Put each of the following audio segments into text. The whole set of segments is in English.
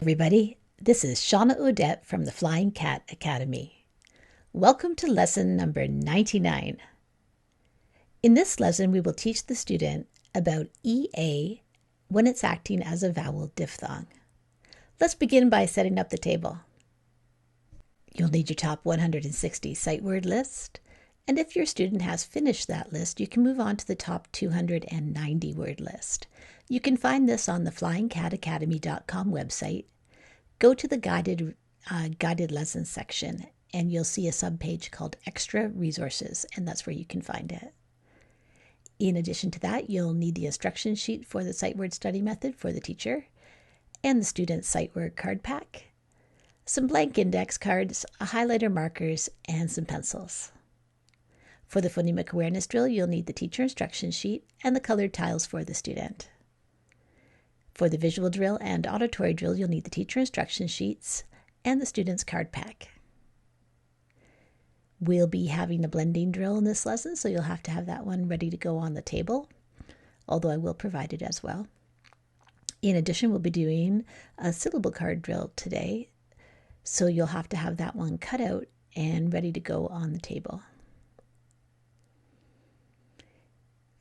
Everybody, this is Shawna Odette from the Flying Cat Academy. Welcome to lesson number 99. In this lesson, we will teach the student about EA when it's acting as a vowel diphthong. Let's begin by setting up the table. You'll need your top 160 sight word list, and if your student has finished that list, you can move on to the top 290 word list. You can find this on the flyingcatacademy.com website. Go to the guided lessons section, and you'll see a subpage called Extra Resources, and that's where you can find it. In addition to that, you'll need the instruction sheet for the sight word study method for the teacher, and the student's sight word card pack, some blank index cards, a highlighter markers, and some pencils. For the phonemic awareness drill, you'll need the teacher instruction sheet and the colored tiles for the student. For the visual drill and auditory drill, you'll need the teacher instruction sheets and the student's card pack. We'll be having a blending drill in this lesson, so you'll have to have that one ready to go on the table, although I will provide it as well. In addition, we'll be doing a syllable card drill today, so you'll have to have that one cut out and ready to go on the table.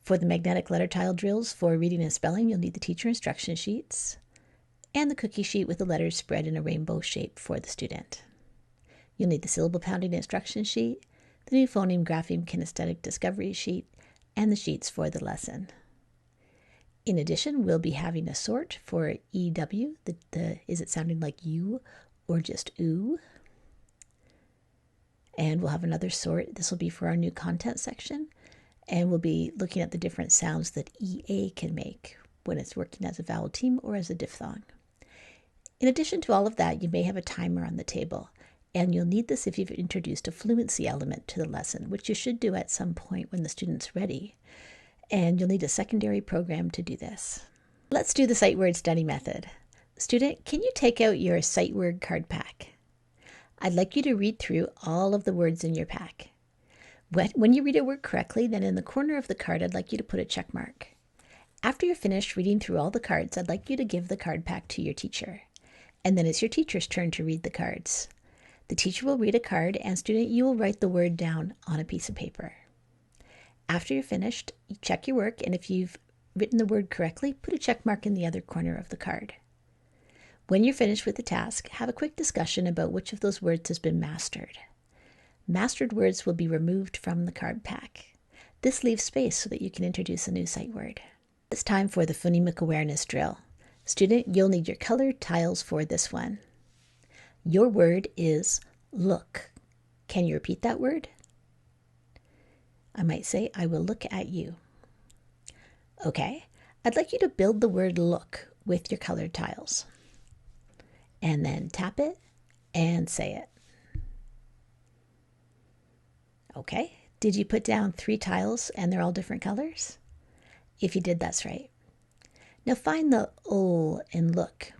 For the magnetic letter tile drills for reading and spelling, you'll need the teacher instruction sheets and the cookie sheet with the letters spread in a rainbow shape for the student. You'll need the syllable pounding instruction sheet, the new phoneme grapheme kinesthetic discovery sheet, and the sheets for the lesson. In addition, we'll be having a sort for EW, the is it sounding like you or just ooh? And we'll have another sort. This will be for our new content section. And we'll be looking at the different sounds that EA can make when it's working as a vowel team or as a diphthong. In addition to all of that, you may have a timer on the table, and you'll need this if you've introduced a fluency element to the lesson, which you should do at some point when the student's ready. And you'll need a secondary program to do this. Let's do the sight word study method. Student, can you take out your sight word card pack? I'd like you to read through all of the words in your pack. When you read a word correctly, then in the corner of the card, I'd like you to put a check mark. After you're finished reading through all the cards, I'd like you to give the card pack to your teacher. And then it's your teacher's turn to read the cards. The teacher will read a card, and student, you will write the word down on a piece of paper. After you're finished, you check your work, and if you've written the word correctly, put a check mark in the other corner of the card. When you're finished with the task, have a quick discussion about which of those words has been mastered. Mastered words will be removed from the card pack. This leaves space so that you can introduce a new sight word. It's time for the phonemic awareness drill. Student, you'll need your colored tiles for this one. Your word is look. Can you repeat that word? I might say, I will look at you. Okay, I'd like you to build the word look with your colored tiles. And then tap it and say it. Okay, did you put down 3 tiles and they're all different colors? If you did, that's right. Now find the O in look.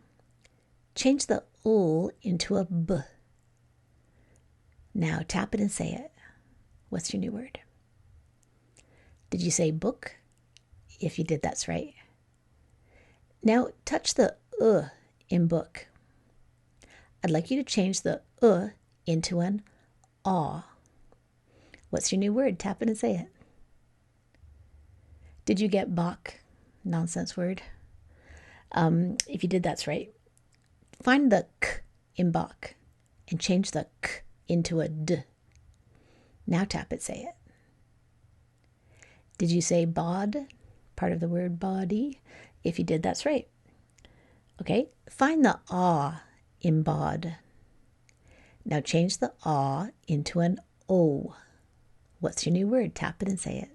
Change the O into a B. Now tap it and say it. What's your new word? Did you say book? If you did, that's right. Now touch the in book. I'd like you to change the into an aw. What's your new word? Tap it and say it. Did you get Bach? Nonsense word. If you did, that's right. Find the k in Bach and change the k into a d. Now tap it, say it. Did you say bod? Part of the word body? If you did, that's right. Okay, find the ah in bod. Now change the ah into an o. What's your new word? Tap it and say it.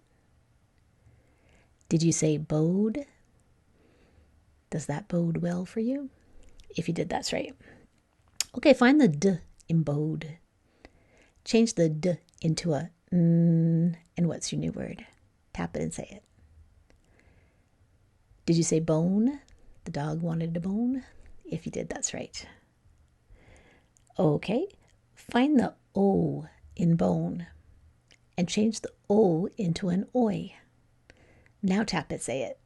Did you say bode? Does that bode well for you? If you did, that's right. Okay, find the d in bode. Change the d into a n, and what's your new word? Tap it and say it. Did you say bone? The dog wanted a bone? If you did, that's right. Okay, find the o in bone and change the O into an oi. Now tap it, say it.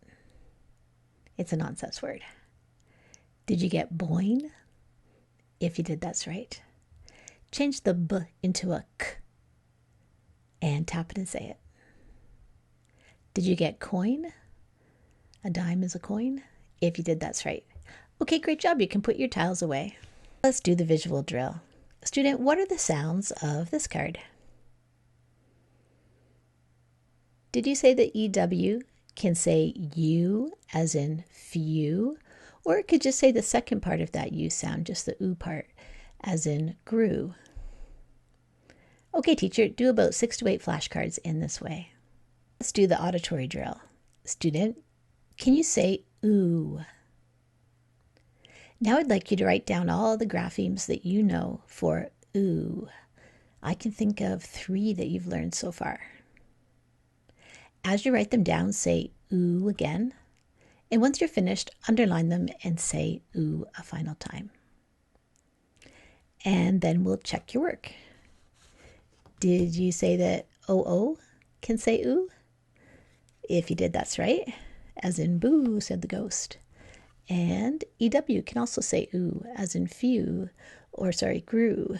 It's a nonsense word. Did you get boing? If you did, that's right. Change the B into a K and tap it and say it. Did you get coin? A dime is a coin. If you did, that's right. Okay, great job. You can put your tiles away. Let's do the visual drill. Student, what are the sounds of this card? Did you say that EW can say U as in few, or it could just say the second part of that U sound, just the oo part, as in grew? Okay, teacher, do about 6 to 8 flashcards in this way. Let's do the auditory drill. Student, can you say ooh? Now I'd like you to write down all the graphemes that you know for ooh. I can think of 3 that you've learned so far. As you write them down, say ooh again. And once you're finished, underline them and say ooh a final time. And then we'll check your work. Did you say that OO can say ooh? If you did, that's right. As in boo, said the ghost. And EW can also say ooh, as in few, or grew.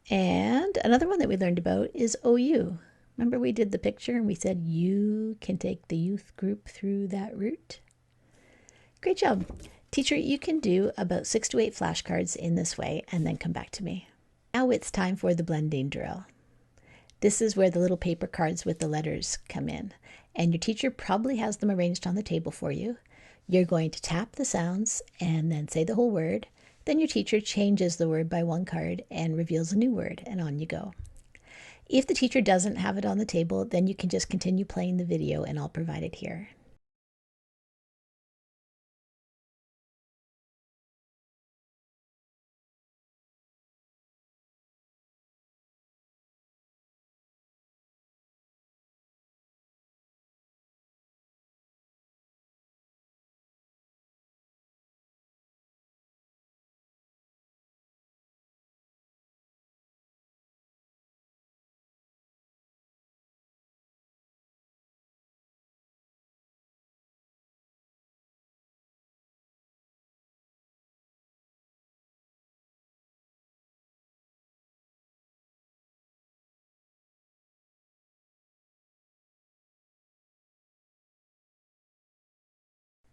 And another one that we learned about is OU. Remember we did the picture and we said you can take the youth group through that route? Great job. Teacher, you can do about 6 to 8 flashcards in this way and then come back to me. Now it's time for the blending drill. This is where the little paper cards with the letters come in, and your teacher probably has them arranged on the table for you. You're going to tap the sounds and then say the whole word. Then your teacher changes the word by 1 card and reveals a new word, and on you go. If the teacher doesn't have it on the table, then you can just continue playing the video and I'll provide it here.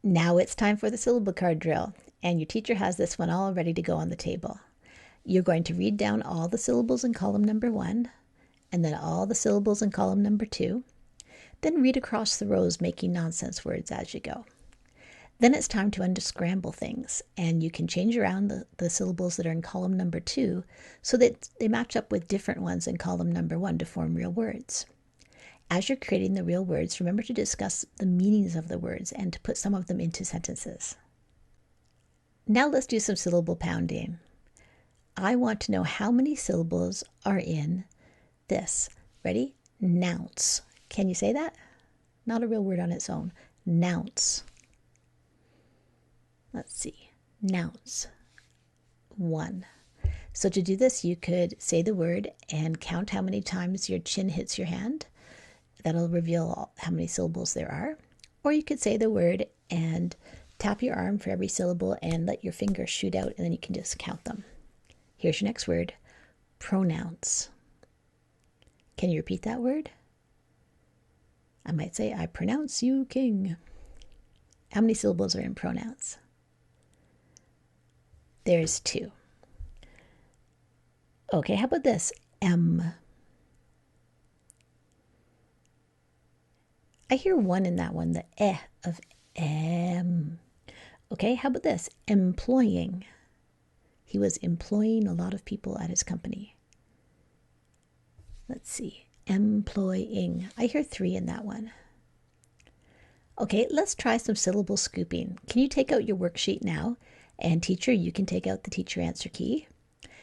Now it's time for the syllable card drill, and your teacher has this one all ready to go on the table. You're going to read down all the syllables in column number 1, and then all the syllables in column number 2. Then read across the rows making nonsense words as you go. Then it's time to unscramble things, and you can change around the syllables that are in column number 2 so that they match up with different ones in column number 1 to form real words. As you're creating the real words, remember to discuss the meanings of the words and to put some of them into sentences. Now let's do some syllable pounding. I want to know how many syllables are in this. Ready? Nounce. Can you say that? Not a real word on its own. Nounce. Let's see. Nounce. 1. So to do this, you could say the word and count how many times your chin hits your hand. That'll reveal how many syllables there are. Or you could say the word and tap your arm for every syllable and let your finger shoot out, and then you can just count them. Here's your next word, pronounce. Can you repeat that word? I might say, I pronounce you king. How many syllables are in pronounce? There's 2. Okay, how about this? M. I hear 1 in that one, the of M. Okay, how about this? Employing. He was employing a lot of people at his company. Let's see. Employing. I hear 3 in that one. Okay, let's try some syllable scooping. Can you take out your worksheet now? And teacher, you can take out the teacher answer key.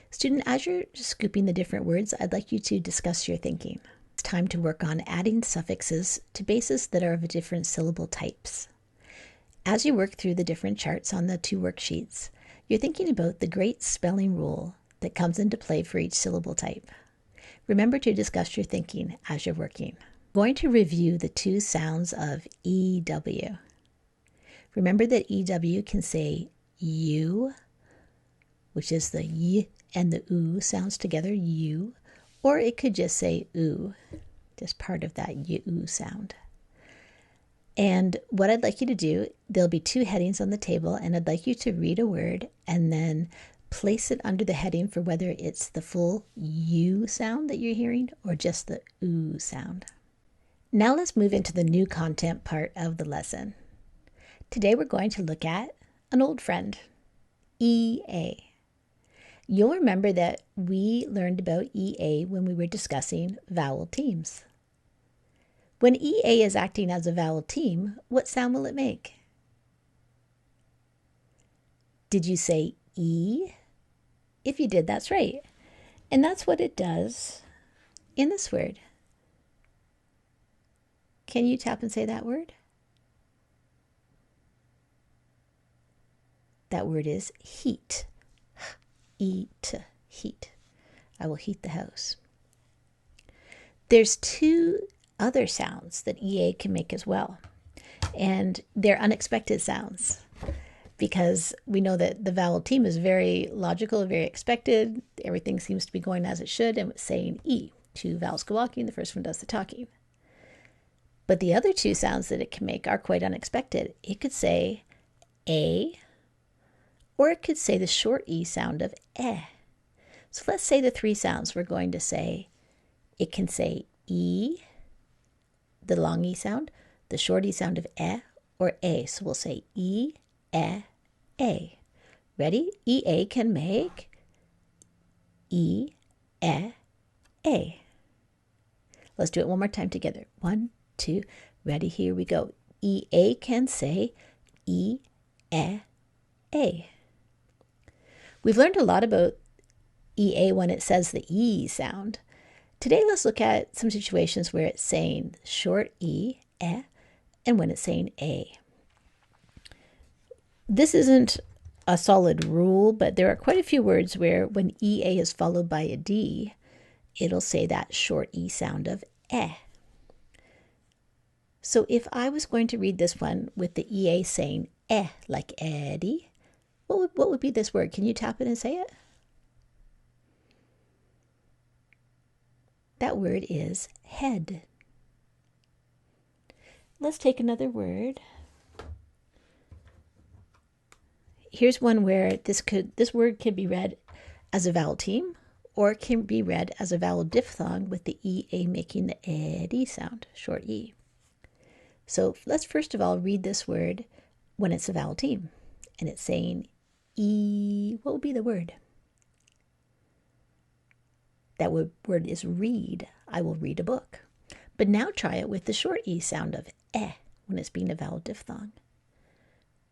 Student, as you're scooping the different words, I'd like you to discuss your thinking. It's time to work on adding suffixes to bases that are of different syllable types. As you work through the different charts on the 2 worksheets, you're thinking about the great spelling rule that comes into play for each syllable type. Remember to discuss your thinking as you're working. We're going to review the 2 sounds of EW. Remember that EW can say you, which is the y and the oo sounds together, you, or it could just say oo, just part of that y-oo sound. And what I'd like you to do, there'll be two headings on the table, and I'd like you to read a word and then place it under the heading for whether it's the full U sound that you're hearing or just the oo sound. Now let's move into the new content part of the lesson. Today we're going to look at an old friend, EA. You'll remember that we learned about EA when we were discussing vowel teams. When EA is acting as a vowel team, what sound will it make? Did you say E? If you did, that's right. And that's what it does in this word. Can you tap and say that word? That word is heat. Eat, heat. I will heat the house. There's two other sounds that EA can make as well. And they're unexpected sounds because we know that the vowel team is very logical, very expected. Everything seems to be going as it should, and it's saying E. Two vowels go walking, the first one does the talking. But the other two sounds that it can make are quite unexpected. It could say A, or it could say the short E sound of eh. So let's say the three sounds we're going to say. It can say E, the long E sound, the short E sound of eh, or A. So we'll say E, eh, A. Ready? EA can make E, eh, A. Let's do it one more time together. 1, 2, ready? Here we go. EA can say E, eh, A. We've learned a lot about EA when it says the E sound. Today, let's look at some situations where it's saying short E, eh, and when it's saying A. This isn't a solid rule, but there are quite a few words where when EA is followed by a D, it'll say that short E sound of eh. So if I was going to read this one with the EA saying eh, like Eddie, what would be this word? Can you tap it and say it? That word is head. Let's take another word. Here's one where this word can be read as a vowel team, or it can be read as a vowel diphthong with the EA making the Eddie sound, short E. So let's first of all read this word when it's a vowel team. And it's saying E, what would be the word? That word is read. I will read a book. But now try it with the short E sound of eh when it's being a vowel diphthong.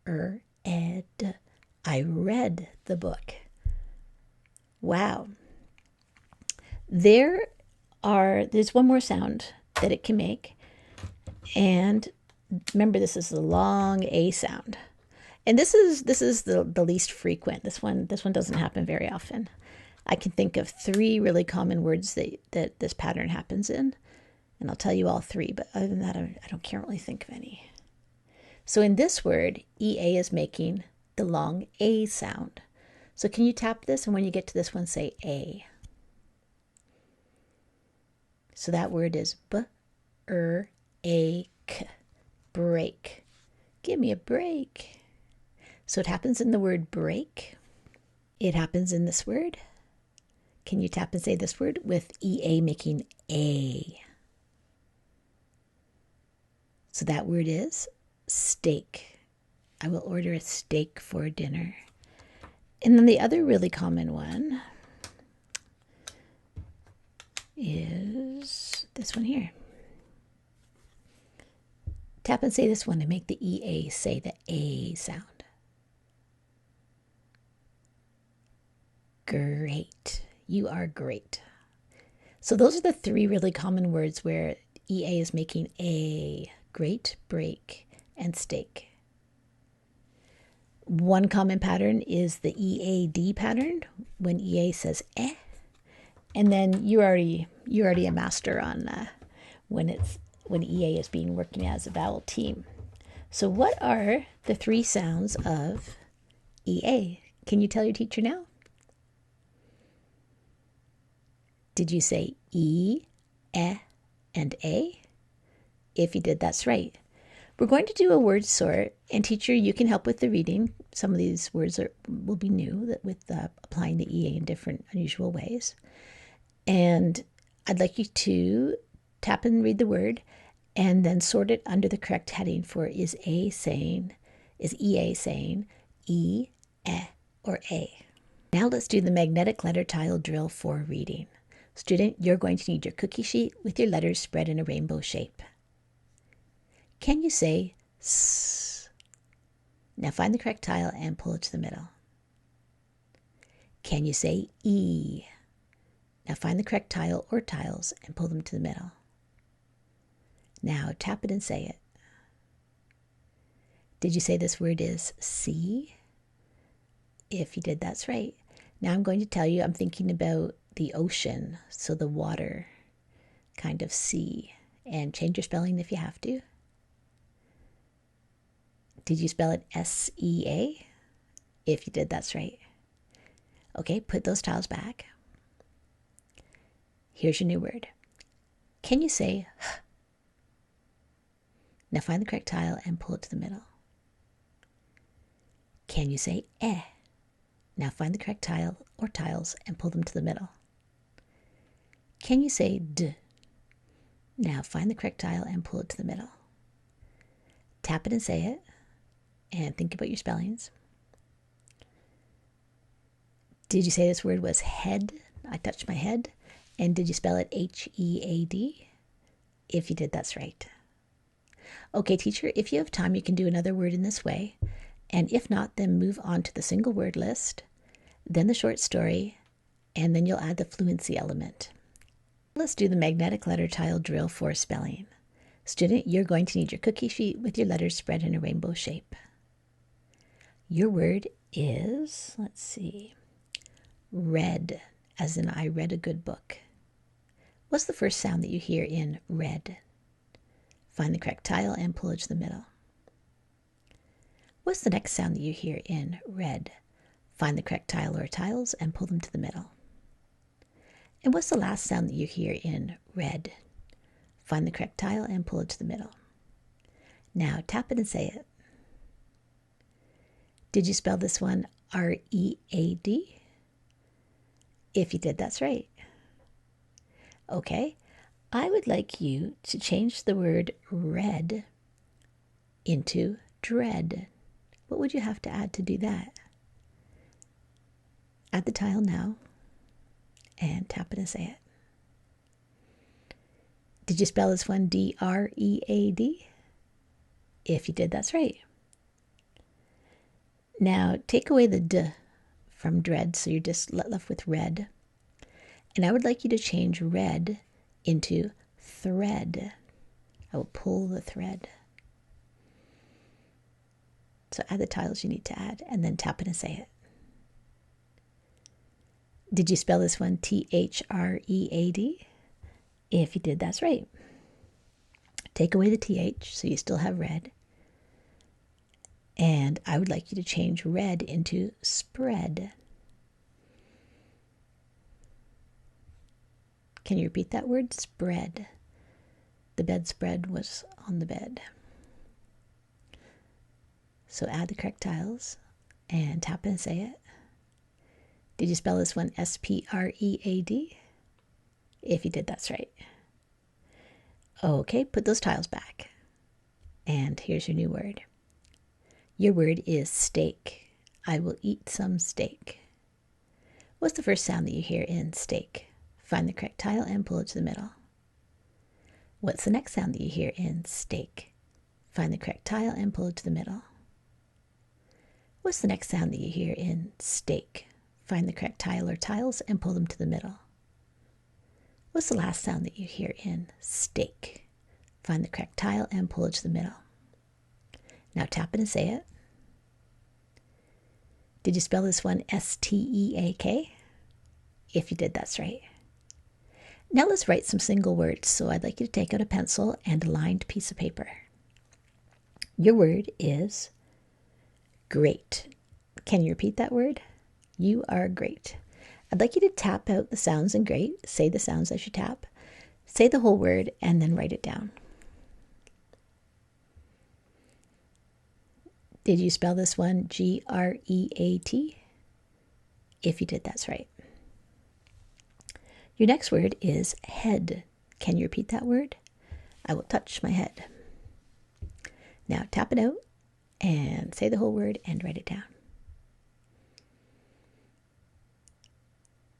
Ed. I read the book. Wow. There's one more sound that it can make. And remember, this is the long A sound. And this is the least frequent. This one doesn't happen very often. I can think of 3 really common words that this pattern happens in, and I'll tell you all 3, but other than that, I can't really think of any. So in this word, EA is making the long A sound. So can you tap this, and when you get to this one, say A. So that word is b-er-a-k, break. Give me a break. So it happens in the word break. It happens in this word. Can you tap and say this word with EA making A? So that word is steak. I will order a steak for dinner. And then the other really common one is this one here. Tap and say this one and make the EA say the A sound. Great. You are great. So those are the 3 really common words where EA is making A, great, break, and steak. One common pattern is the EAD pattern when EA says eh, and then you're already a master on when EA is being working as a vowel team. So what are the 3 sounds of EA. Can you tell your teacher now? Did you say E, and A? If you did, that's right. We're going to do a word sort, and teacher, you can help with the reading. Some of these words will be new with applying the EA in different unusual ways. And I'd like you to tap and read the word and then sort it under the correct heading for is EA saying E, or A. Now let's do the magnetic letter tile drill for reading. Student, you're going to need your cookie sheet with your letters spread in a rainbow shape. Can you say S? Now find the correct tile and pull it to the middle. Can you say E? Now find the correct tile or tiles and pull them to the middle. Now tap it and say it. Did you say this word is C? If you did, that's right. Now I'm going to tell you I'm thinking about the ocean, so the water kind of sea, and change your spelling if you have to. Did you spell it S-E-A? If you did, that's right. Okay, put those tiles back. Here's your new word. Can you say H? Now find the correct tile and pull it to the middle. Can you say E? Now find the correct tile or tiles and pull them to the middle. Can you say D? Now find the correct tile and pull it to the middle. Tap it and say it, and think about your spellings. Did you say this word was head? I touched my head. And did you spell it H-E-A-D? If you did, that's right. Okay, teacher, if you have time, you can do another word in this way. And if not, then move on to the single word list, then the short story, and then you'll add the fluency element. Let's do the magnetic letter tile drill for spelling. Student, you're going to need your cookie sheet with your letters spread in a rainbow shape. Your word is, let's see, read, as in I read a good book. What's the first sound that you hear in read? Find the correct tile and pull it to the middle. What's the next sound that you hear in read? Find the correct tile or tiles and pull them to the middle. And what's the last sound that you hear in read? Find the correct tile and pull it to the middle. Now tap it and say it. Did you spell this one R-E-A-D? If you did, that's right. Okay, I would like you to change the word read into dread. What would you have to add to do that? Add the tile now and tap it and say it. Did you spell this one D-R-E-A-D? If you did, that's right. Now take away the D from dread, so you're just left with red. And I would like you to change red into thread. I will pull the thread. So add the tiles you need to add and then tap it and say it. Did you spell this one T-H-R-E-A-D? If you did, that's right. Take away the TH so you still have red. And I would like you to change red into spread. Can you repeat that word? Spread. The bedspread was on the bed. So add the correct tiles and tap it and say it. Did you spell this one S-P-R-E-A-D? If you did, that's right. Okay, put those tiles back. And here's your new word. Your word is steak. I will eat some steak. What's the first sound that you hear in steak? Find the correct tile and pull it to the middle. What's the next sound that you hear in steak? Find the correct tile and pull it to the middle. What's the next sound that you hear in steak? Find the correct tile or tiles and pull them to the middle. What's the last sound that you hear in steak? Find the correct tile and pull it to the middle. Now tap it and say it. Did you spell this one S-T-E-A-K? If you did, that's right. Now let's write some single words. So I'd like you to take out a pencil and a lined piece of paper. Your word is great. Can you repeat that word? You are great. I'd like you to tap out the sounds in great. Say the sounds as you tap. Say the whole word and then write it down. Did you spell this one Great? If you did, that's right. Your next word is head. Can you repeat that word? I will touch my head. Now tap it out and say the whole word and write it down.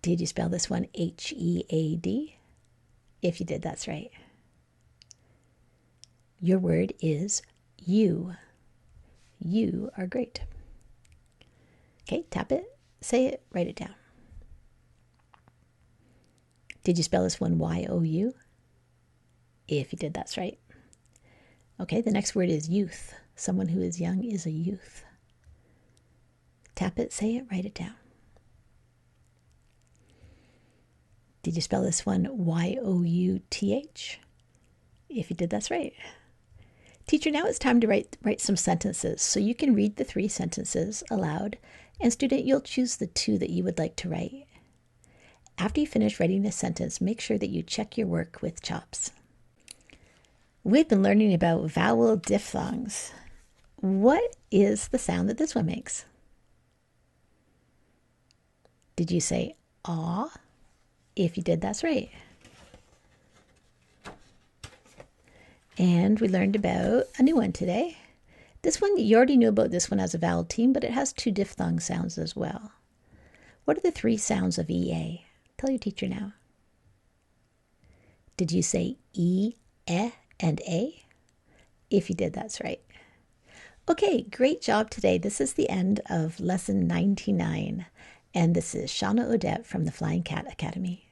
Did you spell this one Head? If you did, that's right. Your word is you. You are great. Okay, tap it, say it, write it down. Did you spell this one Y-O-U? If you did, that's right. Okay, the next word is youth. Someone who is young is a youth. Tap it, say it, write it down. Did you spell this one Y-O-U-T-H? If you did, that's right. Teacher, now it's time to write some sentences. So you can read the 3 sentences aloud, and student, you'll choose the 2 that you would like to write. After you finish writing a sentence, make sure that you check your work with chops. We've been learning about vowel diphthongs. What is the sound that this one makes? Did you say aw? If you did, that's right. And we learned about a new one today. This one, you already knew about this one as a vowel team, but it has 2 diphthong sounds as well. What are the 3 sounds of EA? Tell your teacher now. Did you say E, and A? If you did, that's right. Okay, great job today. This is the end of lesson 99. And this is Shawna Odette from the Flying Cat Academy.